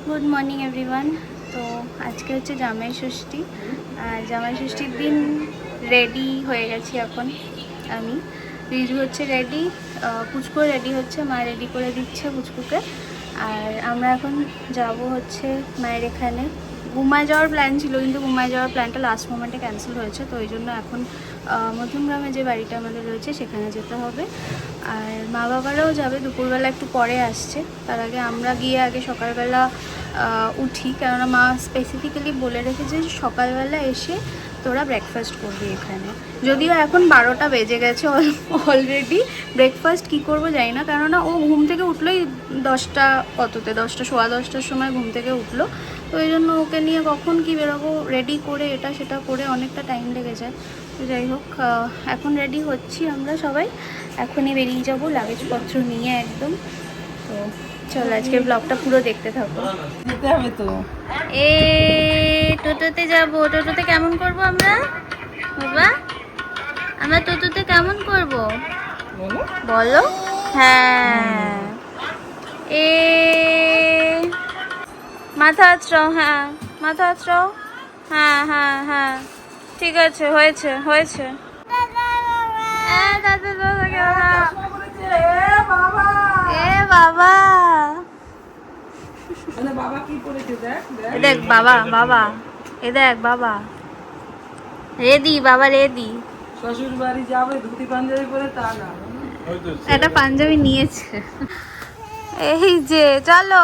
Good morning everyone. তো আজকে হচ্ছে জামাই ষষ্ঠী, আর জামাই ষষ্ঠীর দিন রেডি হয়ে গেছি এখন আমি। রিজু হচ্ছে রেডি, পুচকু রেডি হচ্ছে, মা রেডি করে দিচ্ছে পুচকুকে। আর আমরা এখন যাব হচ্ছে মায়ের এখানে। ঘুমায় যাওয়ার প্ল্যান ছিল, কিন্তু ঘুমায় যাওয়ার প্ল্যানটা লাস্ট মোমেন্টে ক্যান্সেল হয়েছে, তো ওই জন্য এখন মধ্যমগ্রামে যে বাড়িটা আমাদের রয়েছে সেখানে যেতে হবে। আর মা বাবারাও যাবে, দুপুরবেলা একটু পরে আসছে। তার আগে আমরা গিয়ে আগে সকালবেলা উঠি, কেননা মা স্পেসিফিক্যালি বলে রেখেছে যে সকালবেলা এসে তোরা ব্রেকফাস্ট করবি এখানে। যদিও এখন 12টা বেজে গেছে অলরেডি, ব্রেকফাস্ট কি করব জানি না, কেননা ও ঘুম থেকে উঠলোই 10টা কততে 10টা সোয়া 10টার সময় ঘুম থেকে উঠলো। তো এই জন্য ওকে নিয়ে কখন কি বেরোবো, রেডি করে এটা সেটা করে অনেকটা টাইম লেগে যায়। তো যাই হোক, এখন রেডি হচ্ছি আমরা সবাই, এখনই বেরিয়ে যাবো লাগেজপত্র নিয়ে একদম। তো চলো আজকের ব্লগটা পুরো দেখতে থাকো। যেতে হবে তো। টোটোতে যাবো। টোটোতে কেমন করব আমরা বাবা? আমরা টোটোতে কেমন করব বলো? হ্যাঁ, মাথা আছড়াও, হ্যাঁ মাথা আছড়াও, হ্যাঁ হ্যাঁ হ্যাঁ, ঠিক আছে, হয়েছে হয়েছে। বাবা, বাবা কি করেছে দেখ দেখ বাবা, বাবা এ দেখ বাবা রেডি, বাবা রেডি। শ্বশুর বাড়ি যাবে ধুতি পাঞ্জাবি পরে, তা না একটা পাঞ্জাবি নিয়েছে। এই যে চলো,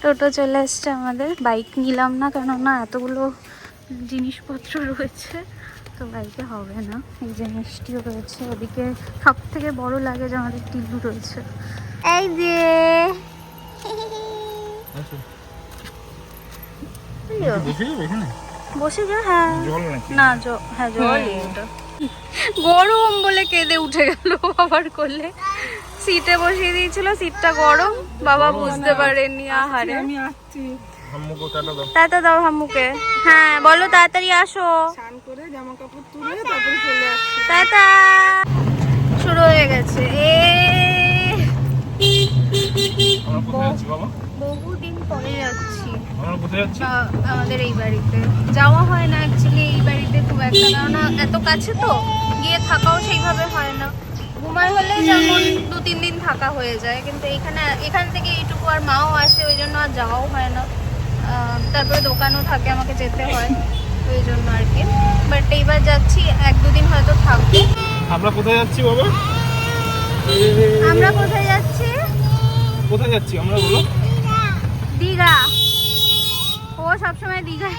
টোটো চলে এসছে আমাদের। বাইক নিলাম না, কেননা এতগুলো জিনিসপত্র রয়েছে, তো বাইকে হবে না। এই যে মিষ্টিও রয়েছে, ওদিকে সব থেকে বড় লাগে যে আমাদের টিলু রয়েছে। এই যে বসে যা, হ্যাঁ না হ্যাঁ জল, গরম বলে কেঁদে উঠে গেল বাবার কোলে। সিটে বসিয়ে দিয়েছিল, সিটটা গরম, বাবা বুঝতে পারেনি। আহারে, আমি আসছি। টাটা দাও হাম্মুকে। হ্যাঁ বলো তাড়াতাড়ি আসো। স্নান করে জামা কাপড় তুলে তারপরে চলে আসছি। টাটা, শুরু হয়ে গেছে। বহুদিন পরে যাচ্ছি আমাদের এই বাড়িতে। যাওয়া হয় না অ্যাকচুয়ালি এই বাড়িতে খুব একটা, কারণ এত কাছে তো গিয়ে থাকাও সেইভাবে হয় না। ঘুমায় হলে যেমন 2-3 দিন থাকা হয়ে যায়, কিন্তু এখান থেকে এইটুকু, আর মাও আসে, ওই জন্য আর যাওয়াও হয় না। তারপরে দোকানও থাকে, আমাকে যেতে হয়, ওই জন্য আর কি। বাট এইবার যাচ্ছি, 1-2 দিন হয়তো থাকবো। আমরা কোথায় যাচ্ছি বাবা? আমরা কোথায় যাচ্ছি? কোথায় যাচ্ছি আমরা বলো? দীঘা। ও সবসময় দীঘায়,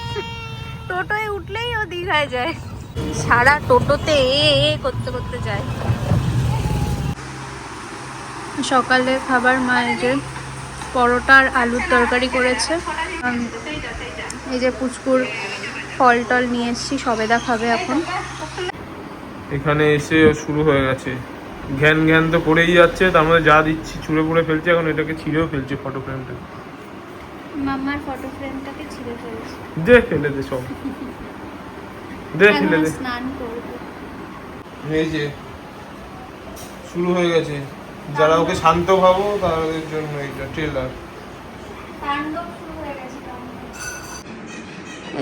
টোটোয় উঠলেই ও দীঘায় যায়, সারা টোটোতে করতে করতে যায়। সকালের খাবার মা এই যে পরোটা আর আলুর তরকারি করেছে। এই যে পুচকুর ফল টল নিয়ে এসেছি, সবেদা খাবে এখন। এখানে এসে শুরু হয়ে গেছে ঘ্যান ঘ্যান, তো করেই যাচ্ছে। তার মধ্যে যা দিচ্ছি ছুঁড়ে পুড়ে ফেলছে, এখন এটাকে ছিঁড়েও ফেলছে ফটো ফ্রেমটা। মামার ফটো ফ্রেমটাকে ছিঁড়ে ফেলছে। দে ফেলে দে সব, দে ফেলে দে। স্নান করব। এই যে শুরু হয়ে গেছে, যারা ওকে শান্ত ভাবো তাদের জন্য এইটা ট্রেলার।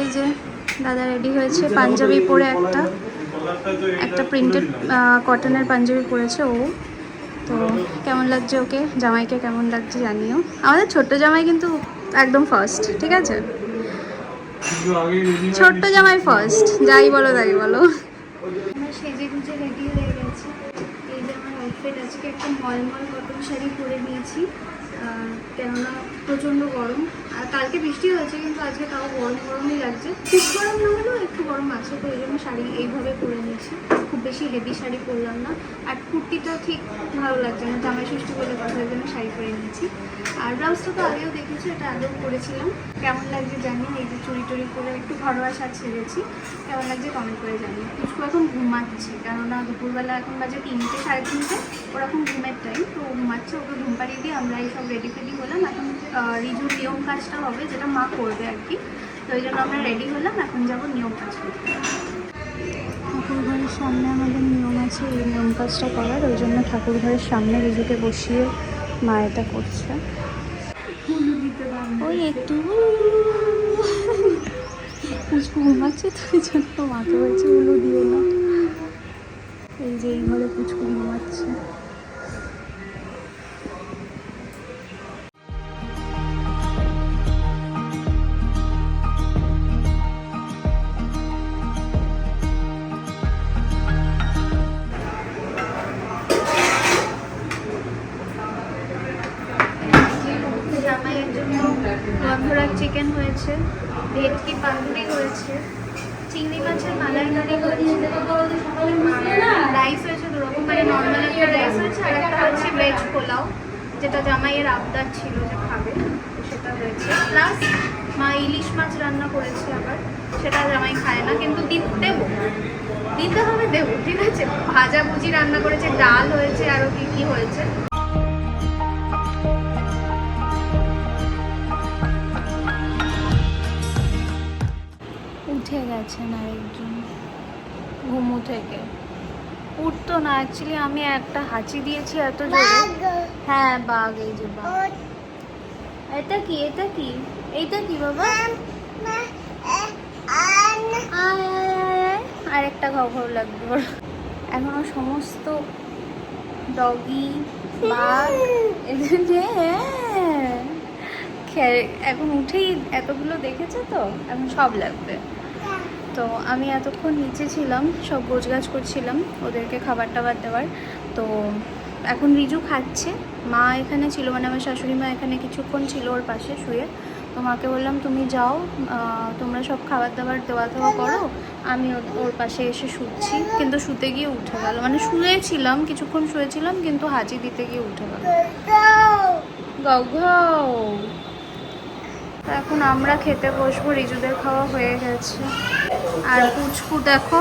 এই যে দাদা রেডি হয়েছে, পাঞ্জাবি পরে একটা প্রিন্টেড কটনের পাঞ্জাবি পরেছে ও। তো কেমন লাগছে ওকে, জামাইকে কেমন লাগছে জানিও। আমাদের ছোট্ট জামাই কিন্তু একদম ফার্স্ট, ঠিক আছে? ছোট্ট জামাই ফার্স্ট, যাই বলো তাই বলো। আমরা সেজে গুজে রেডি হয়ে গেছি। এই যে আমার আউটফিট, আজকে একটা মলমল কটন শাড়ি পরে নিয়েছি, কেননা প্রচণ্ড গরম। আর কালকে বৃষ্টি হয়েছে, কিন্তু আজকে তাও গরম গরমই লাগছে। খুব গরম না হলেও একটু গরম আছে, তো এই জন্য শাড়ি এইভাবে পরে নিয়েছি। খুব বেশি হেভি শাড়ি পরলাম না, আর কুর্তিটাও ঠিক ভালো লাগছে না, জামাই ষষ্ঠী বলে কথা, ওই জন্য শাড়ি পরে নিয়েছি। আর ব্লাউজটা তো আগেও দেখেছি, এটা আগেও পরেছিলাম। কেমন লাগছে জানি, এই যে চুড়ি টুড়ি করে একটু ঘরোয়া সাজ ছেড়েছি, কেমন লাগছে কমেন্ট করে জানি। পুচকু এখন ঘুমাচ্ছে, কেননা দুপুরবেলা এখন বাজে 3টে 3:30, ওরকম ঘুমের টাইম, তো ঘুমাচ্ছে। ওকে ঘুম পাড়িয়ে দিয়ে আমরা এই সব রেডি ফেডি হলাম। এখন রিজুর নিয়ম কাজটা হবে, যেটা মা করবে আর কি, তো ওই জন্য আমরা রেডি হলাম, এখন যাবো নিয়ম কাজ করতে। ঠাকুর ঘরের সামনে আমাদের নিয়ম আছে এই নিয়ম কাজটা করার, ওই জন্য ঠাকুর ঘরের সামনে রিজুকে বসিয়ে মা এটা করছে, ওই একটু পুচকু ঘুমাচ্ছে তো এই জন্য মাকে বলছে উলু দিও না। এই যে এই ঘরে পুচকু ঘুমাচ্ছে। জামাইয়ের জন্য গন্ধরাজ চিকেন হয়েছে, ভেটকি পাতুরি হয়েছে, চিংড়ি মাছের মালাইকারি হয়েছে, রাইস হয়েছে দুরকম, মানে নর্মাল একটা রাইস হয়েছে আর একটা হচ্ছে ভেজ পোলাও, যেটা জামাইয়ের আবদার ছিল যে খাবে, তো সেটা হয়েছে। প্লাস মা ইলিশ মাছ রান্না করেছে, আবার সেটা জামাই খায় না, কিন্তু দেবো, দিতে হবে, দেবো, ঠিক আছে। ভাজা ভুজি রান্না করেছে, ডাল হয়েছে, আরও কি কি হয়েছে। উঠে গেছেন আরেকজন ঘুমু থেকে, উঠতো না অ্যাকচুয়ালি, আমি একটা হাঁচি দিয়েছি এত জোরে। হ্যাঁ বাঘ, এই যে বাঘ। এটা কি, এটা কি, এইটা কি বাবা? আর একটা ঘাউ ঘাউ লাগবে ওর। এখনো সমস্ত ডগি বাঘ এদের যে এখন উঠেই এতগুলো দেখেছে তো এখন সব লাগবে। তো আমি এতক্ষণ নিচে ছিলাম, সব গোছগাছ করছিলাম ওদেরকে খাবার টাবার দেওয়ার। তো এখন রিজু খাচ্ছে, মা এখানে ছিল, মানে আমার শাশুড়ি মা এখানে কিছুক্ষণ ছিল ওর পাশে শুয়ে। তো মাকে বললাম তুমি যাও, তোমরা সব খাবার দাবার দেওয়া দেওয়া করো, আমি ওর পাশে এসে শুচ্ছি। কিন্তু শুতে গিয়ে উঠে গেল, মানে শুয়েছিলাম কিছুক্ষণ শুয়েছিলাম, কিন্তু হাঁচি দিতে গিয়ে উঠে গেল। গাও গাও। এখন আমরা খেতে বসবো, রিজুদের খাওয়া হয়ে গেছে। আর পুচকু দেখো,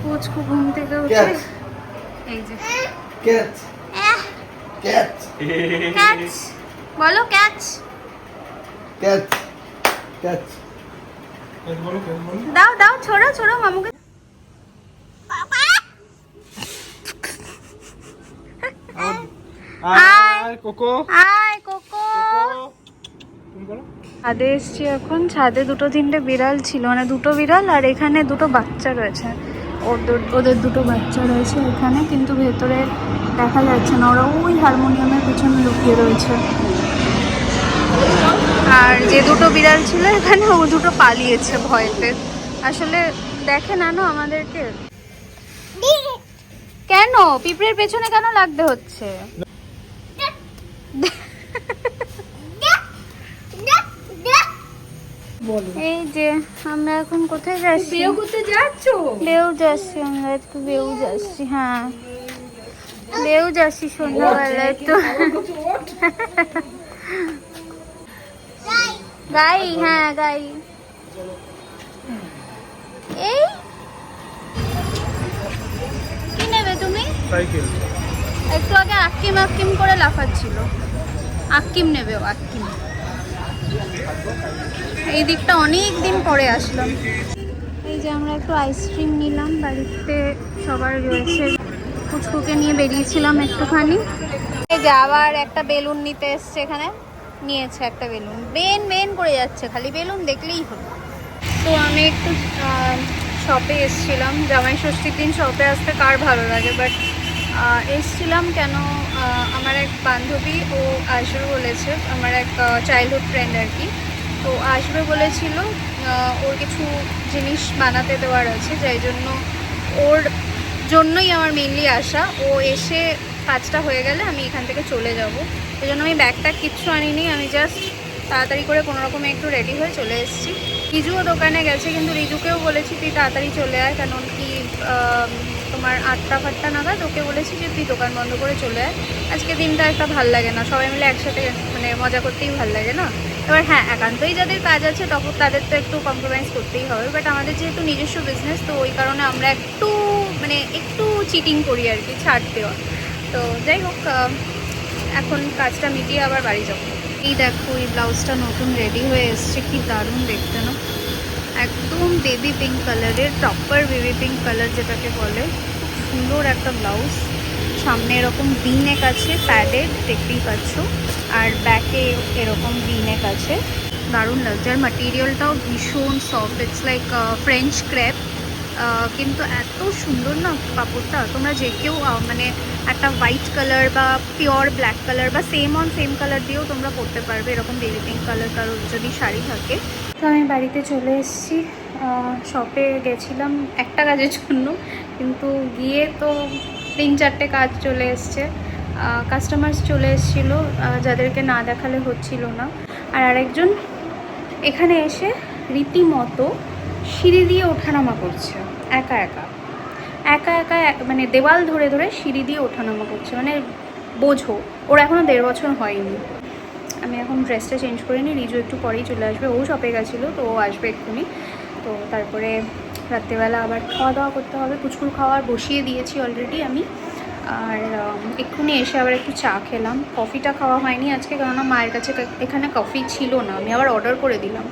পুচকু ঘুম থেকে উঠে এই যে ক্যাচ, বলো ক্যাচ, দাও দাও, ছোড়ো ছোড়ো মামুকে। কোকো, ছাদে এসছি এখন। ছাদে দুটো তিনটে বিড়াল ছিল, মানে দুটো বিড়াল আর এখানে দুটো বাচ্চা রয়েছে, ওদের দুটো বাচ্চা রয়েছে এখানে, কিন্তু ভেতরে দেখা যাচ্ছে না, ওরা ওই হারমোনিয়ামের পিছনে লুকিয়ে রয়েছে। আর যে দুটো বিড়াল ছিল এখানে, ও দুটো পালিয়েছে ভয়তে। আসলে দেখে না না আমাদেরকে। কেন পিঁপড়ের পেছনে কেন লাগতে হচ্ছে? এই যে আমরা এখন কোথায় যাচ্ছি? বিয়ে করতে যাচ্ছ? বেউ যাচ্ছি আমরা, একটু বেউ যাচ্ছি। হ্যাঁ বেউ যাচ্ছি সন্ধ্যাবেলায় তো। গাই, হ্যাঁ গাই। এই কি নেবে তুমি? সাইকেল। একটু আগে আক্কিম আক্কিম করে লাফাচ্ছিল, আক্কিম নেবে ও, আক্কিম। এই দিকটা অনেক দিন পরে আসলাম। এই যে আমরা একটু আইসক্রিম নিলাম, বাড়িতে সবার রয়েছে। পুচকুকে নিয়ে বেরিয়েছিলাম একটুখানি। এই যে আবার একটা বেলুন নিতে এসছে, এখানে নিয়েছে একটা বেলুন, বেন বেন করে যাচ্ছে, খালি বেলুন দেখলেই হলো। তো আমি একটু শপে এসছিলাম, জামাই ষষ্ঠীর দিন শপে আসতে কার ভালো লাগে, বাট এসছিলাম কেন, আমার এক বান্ধবী ও আসবে বলেছে, আমার এক চাইল্ডহুড ফ্রেন্ড আর কি। তো আসবে বলেছিল, ওর কিছু জিনিস বানাতে দেওয়ার আছে, যাই জন্য ওর জন্যই আমার মেনলি আসা। ও এসে কাজটা হয়ে গেলে আমি এখান থেকে চলে যাব, এই জন্য আমি ব্যাগটা কিচ্ছু আনিনি, আমি জাস্ট তাড়াতাড়ি করে কোনো রকমে একটু রেডি হয়ে চলে এসেছি। রিজুও দোকানে গেছে, কিন্তু রিজুকেও বলেছি তুই তাড়াতাড়ি চলে আয়, কারণ কি তোমার 8টা নাগাদ ওকে বলেছি যে তুই দোকান বন্ধ করে চলে আয়, আজকে দিনটা একটা ভাল লাগে না, সবাই মিলে একসাথে মানে মজা করতেই ভাল লাগে না। এবার হ্যাঁ, একান্তই যাদের কাজ আছে তখন তাদের তো একটু কম্প্রোমাইজ করতেই হবে, বাট আমাদের যেহেতু নিজস্ব বিজনেস, তো ওই কারণে আমরা একটু মানে একটু চিটিং করি আর কি, ছাড় দেওয়া। তো যাই হোক, এখন কাজটা মিটিয়ে আবার বাড়ি যাবো। এই দেখো, এই ব্লাউজটা নতুন রেডি হয়ে এসছে, কি দারুণ দেখতে না, একদম বেবি পিঙ্ক কালারের, প্রপার বেবি পিঙ্ক কালার যেটাকে বলে, খুব সুন্দর একটা ব্লাউজ। সামনে এরকম V-neck আছে প্যাডেড, দেখতেই পাচ্ছ, আর ব্যাকে এরকম V-neck আছে। দারুণ লাগছে, আর মাটেরিয়ালটাও ভীষণ soft, it's like French crepe, কিন্তু এত সুন্দর না কাপড়টা। তোমরা যে কেউ মানে একটা হোয়াইট কালার বা পিওর ব্ল্যাক কালার বা সেম অন সেম কালার দিয়েও তোমরা পরতে পারবে, এরকম বেবি পিঙ্ক কালার কারোর যদি শাড়ি থাকে। তো আমি বাড়িতে চলে এসেছি, শপে গেছিলাম একটা কাজের জন্য, কিন্তু গিয়ে তো 3-4টে কাজ চলে এসছে, কাস্টমার্স চলে এসেছিলো যাদেরকে না দেখালে হচ্ছিল না। আর আরেকজন এখানে এসে রীতিমতো সিঁড়ি দিয়ে ওঠানামা করছে একা একা, মানে দেওয়াল ধরে ধরে সিঁড়ি দিয়ে ওঠানামা করছে, মানে বোঝো ওর এখনও 1.5 বছর হয়নি। আমি এখন ড্রেসটা চেঞ্জ করে নিই, রিজু একটু পরেই চলে আসবে, ও শপে গেছিলো তো ও আসবে এক্ষুনি। তো তারপরে রাত্রেবেলা আবার খাওয়া দাওয়া করতে হবে, পুচকুর খাওয়ার বসিয়ে দিয়েছি অলরেডি আমি। আর এক্ষুনি এসে আবার একটু চা খেলাম, কফিটা খাওয়া হয়নি আজকে, কেননা মায়ের কাছে এখানে কফি ছিল না, আমি আবার অর্ডার করে দিলাম,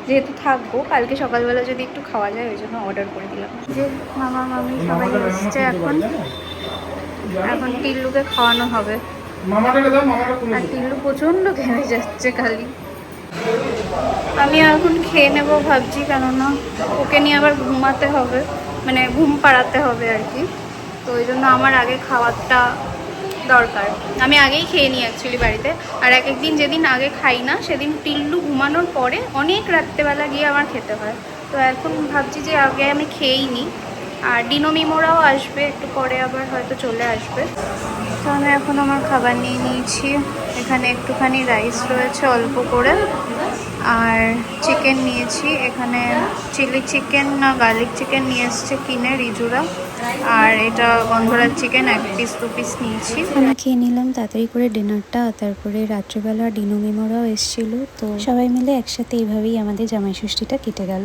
যেহেতু থাকবো কালকে সকালবেলা যদি একটু খাওয়া যায় ওই জন্য অর্ডার করে দিলাম। যে মামা মামি সবাই এসছে, এখন টিল্লুকে খাওয়ানো হবে, আর টিল্লু প্রচণ্ড ঘেমে যাচ্ছে খালি। আমি এখন খেয়ে নেব ভাবছি, কেননা ওকে নিয়ে আবার ঘুমাতে হবে, মানে ঘুম পাড়াতে হবে আর কি, তো ওই জন্য আমার আগে খাওয়ারটা দরকার। আমি আগেই খেয়ে নিই অ্যাকচুয়ালি বাড়িতে, আর এক একদিন যেদিন আগে খাই না সেদিন টিল্লু ঘুমানোর পরে অনেক রাত্রেবেলা গিয়ে আমার খেতে হয়, তো এখন ভাবছি যে আগে আমি খেয়েই নিই। আর ডিনো মিমোরাও আসবে একটু পরে, আবার হয়তো চলে আসবে। তো আমি এখন আমার খাবার নিয়ে নিয়েছি, এখানে একটুখানি রাইস রয়েছে অল্প করে, আর চিকেন নিয়েছি, এখানে চিলি চিকেন না গার্লিক চিকেন নিয়ে এসছে কিনে রিজুরা, আর এটা গন্ধরাজ চিকেন 1 পিস 2 পিস নিয়েছি। আমি খেয়ে নিলাম তাড়াতাড়ি করে ডিনারটা, তারপরে রাত্রেবেলা ডিনো মিমোরাও এসেছিলো, তো সবাই মিলে একসাথে এইভাবেই আমাদের জামাই ষষ্ঠীটা কেটে গেল।